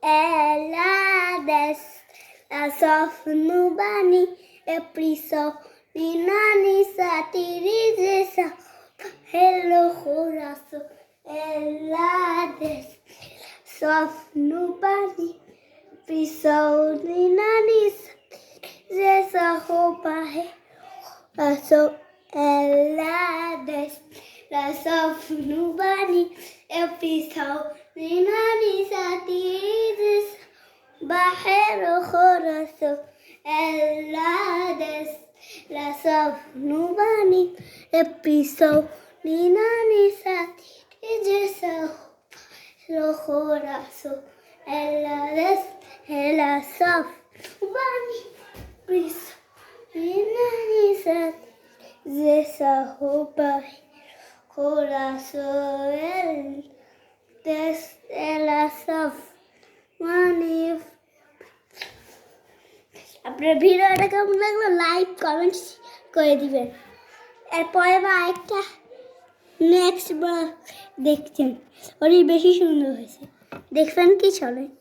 ela desce, la sofnubani, e priso, ninani satirizesa, hello coração, ela desce, sofnubani, priso, ninani satirizesa, roupa, passou, ela desce, la sofnubani, e priso, ninani satirizesa, Bajero corazón, ela desce, la sofnubani, e piso, ninani sati, lo corazón, ela desce, la sofnubani, piso, ninani sati, roupa, corazón, ela desce, la sofnubani. আপনার ভিডিওটা কেমন লাগলো like comment করে দিবেন এরপরে আরেকটা next দেখছেন ওরই বেশি সুন্দর হয়েছে দেখবেন কি চলে